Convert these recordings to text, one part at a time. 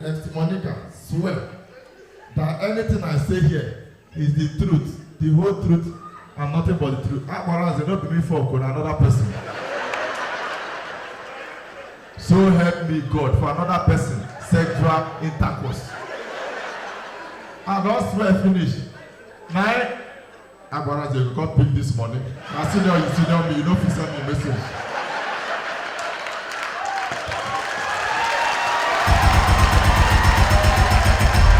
MC Monica, swear that anything I say here is the truth, the whole truth, and nothing but the truth. Abalanze not be me for another person. So help me God for another person, sexual intercourse. I don't swear finish. Now, Abalanze, you can't pick this money. I see now you see now me, you don't send me a message.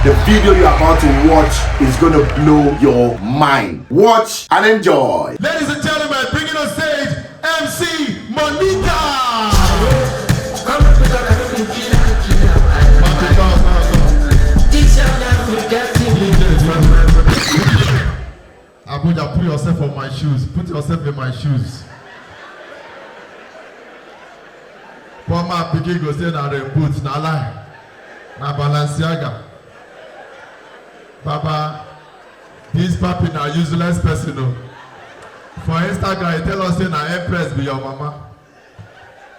The video you're about to watch is gonna blow your mind. Watch and enjoy. Ladies and gentlemen, bringing on stage MC Monica. Abuja, put yourself on my shoes. Put yourself in my shoes. Poor man pikin go say na rain boot, na lie. Na Balenciaga. Baba, this Papi na useless person. No. For Instagram, he tell us say na Empress be your mama.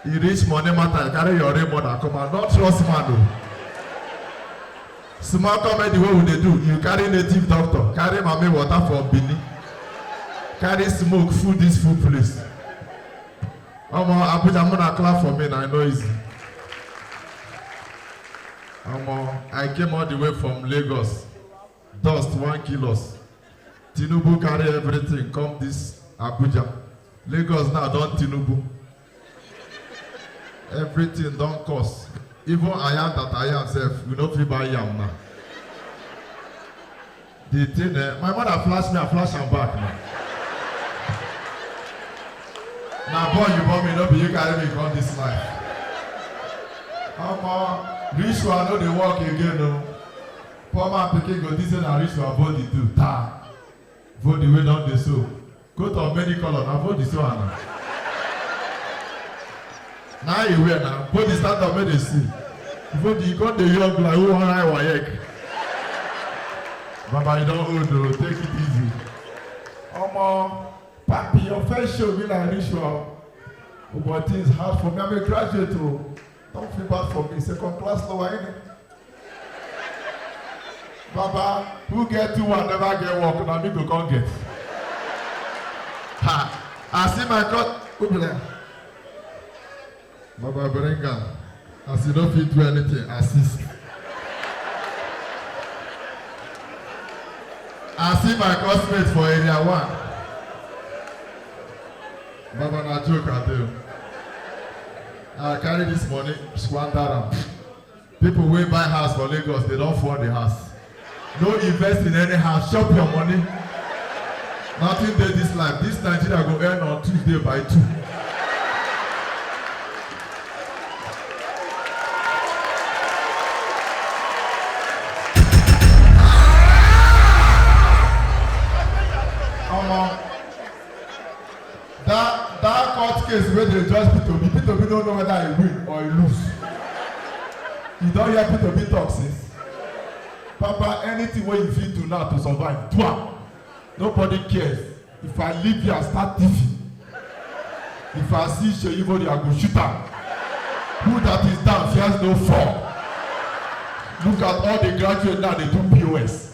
You reach money matter, carry your rain mother come and not trust man. No. Small comedy what would they do? You carry native doctor, carry mommy water from Benin, carry smoke, food this food place. Abuja, I'm gonna clap for me, now I know easy. I came all the way from Lagos. Dust 1 kilos. Tinubu carry everything. Come this Abuja. Lagos now don't Tinubu. Everything don't cost. Even I am that I am self. We don't feel buy yam now. The thing, my mother flash me, I flash am back now. Now boy, you born me, no be you carry me come this life. Rich one know they work again, no. Poor man pikin go this and rich one Vodi do. Ta. Vodi wey don dey so. Go to many color, na Vodi so ana. Now you wear now. Vodi stand up make they see. Vodi you come dey young like who wan hide wayek. Baba you don old o, take it easy. Papi, your first show be like ritual. But things hard for me. I'm a graduate o. Don't feel bad for me. Second class lower, ain't it? Baba, who get 2 and never get work, now me go come get. Ha! I see my cut. Who be there? Baba bring am. As you don't fit do anything, assist. I see my classmates for area 1. Baba na joke I do. I carry this money, squander am. People wey buy house for Lagos, they don't afford the house. No invest in any house, shop your money. Nothing dey this life. This Nigeria go earn on Tuesday by 2. That court case where they judge P2B don't know whether he win or he lose. You don't hear P2B talk since. Papa, anything where you feel do now to survive, do it. Nobody cares. If I leave here and start TV, if I see Seyi Vodi, I go shoot am. Who that is down fears no fall. Look at all the graduates now, they do POS.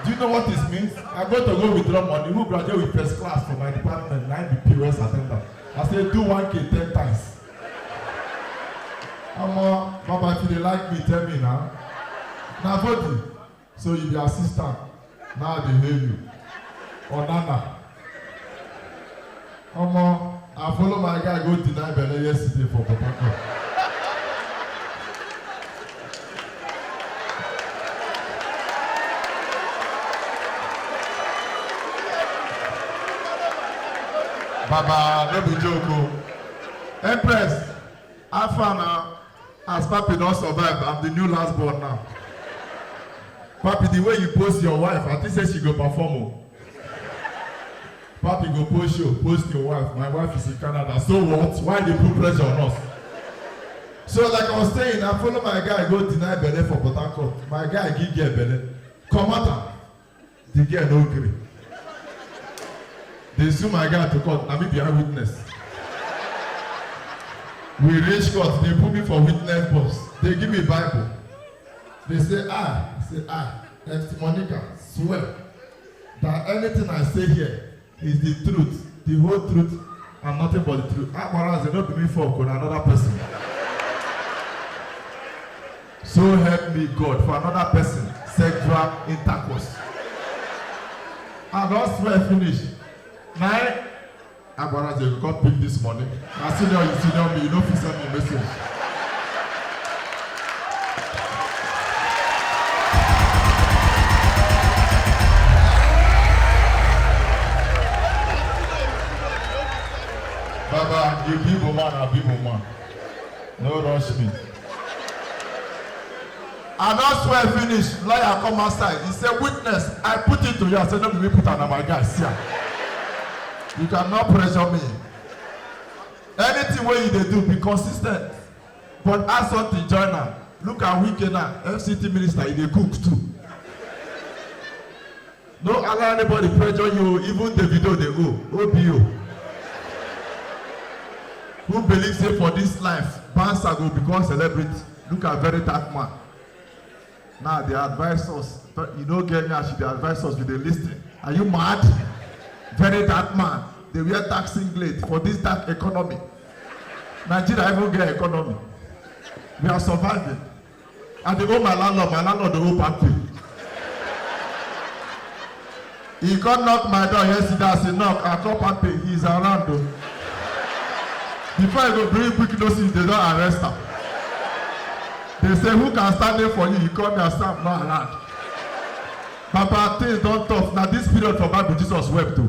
Do you know what this means? I'm going to go withdraw money. Who graduate with first class from my department, 9 be POS attendant. I say do 1K 10 times. Baba, if you like me, tell me now. Now Vodi, so you be assistant. Now they hear you. Or Nana. I follow my guy go deny Bele yesterday for Papi. Baba, no be joke o. Empress, how far now? As Papi don't survive, I'm the new last born now. Papi, the way you post your wife, I think say she go perform o. Papi go post your wife. My wife is in Canada. So what? Why they put pressure on us? So like I was saying, I follow my guy go deny Bele for Port Harcourt. My guy give get Bele. Come out. The girl no gree. They sue my guy to court. I be a witness. We reach court. They put me for witness box. They give me Bible. They say MC Monica, swear that anything I say here is the truth, the whole truth, and nothing but the truth. Abalanze no be me for another person. So help me God for another person, sexual intercourse. I don't swear finish. Now, Abalanze, you got pick this morning. I see now you see me, you don't send me a message. Baba, you be woman, I be woman. No rush me. I don't swear finish. Lawyer come outside. He said, witness, I put it to you. I said, no, we put on my guys here. You cannot pressure me. Anything where you they do, be consistent. But ask something, joiner. Look at Weekend now. FCT minister, he they cook too. No allow anybody pressure you, even davido they go. OBO. Who believes say for this life, Bansa will become celebrity. Look at very dark man. Now they advise us. You don't get me as they advise us with the listing. Are you mad? Very dark man. They wear dark singlet for this dark economy. Nigeria even get economy. We are surviving. And they owe my landlord the owe Papi. He can't knock my door yesterday. I said knock. I call Papi. He's around though. Before I go bring quick notice, they don't arrest him. They say, who can stand there for you? You call me and say, I'm not around. Papa, things don't tough. Now this period for Bible, Jesus wept too.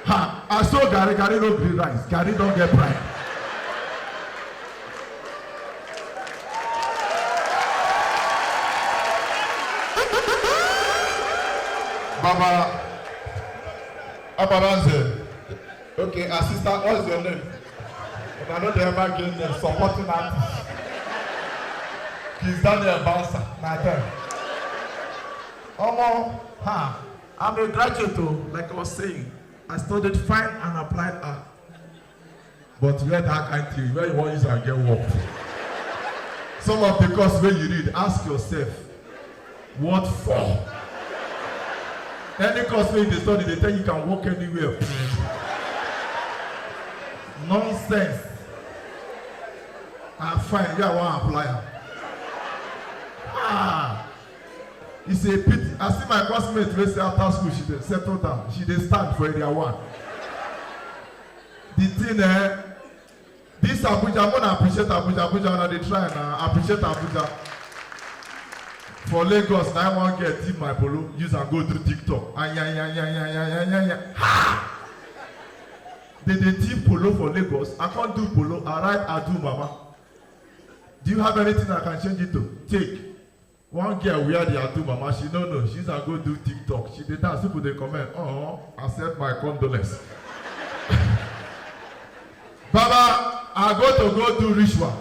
Ha! I saw Gary no green rice. Gary don't get pride. Baba, Abalanze. Okay, assistant, what's your name? If I know they ever get them supporting artist. He's Daniel Bouncer, my turn. I'm a graduate too, like I was saying. I studied fine and applied art. But where that kind of thing, where you want to use and get work. Some of the course where you read, ask yourself, what for? Any course where you study, they tell you can work anywhere. Nonsense. I'm fine, you are one applier. It's a pity. I see my classmate wey say after school she dey settle down. She dey stand for area 1. The thing this Abuja, I wanna appreciate Abuja. Abuja now they try and appreciate Abuja. For Lagos, now I want to get team my polo, use and go through TikTok. They team polo for Lagos. I can't do polo. I do mama. Do you have anything I can change it to? Take. One girl wear the Adu mama, she no, she's a go do TikTok. She did that, people they comment, accept my condolence. Baba, I go do ritual.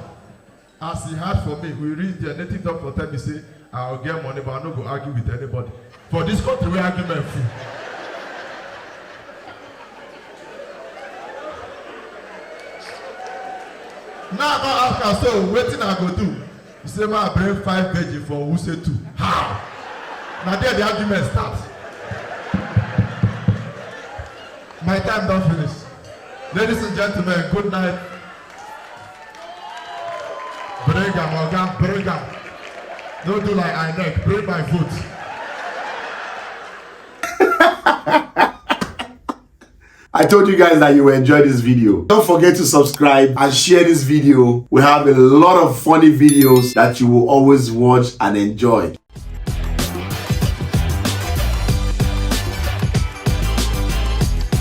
As he had for me, we read the native doctor tell me say, I'll get money, but I no go argue with anybody. For this country, we argument free. Now I ask her, so wetin I go do? You say, I bring 5 kg for who say 2. How? Now there the argument starts. My time don't finish. Ladies and gentlemen, good night. Bring am, Oga, bring am. Don't do like I neck, bring my vote. I told you guys that you will enjoy this video. Don't forget to subscribe and share this video. We have a lot of funny videos that you will always watch and enjoy.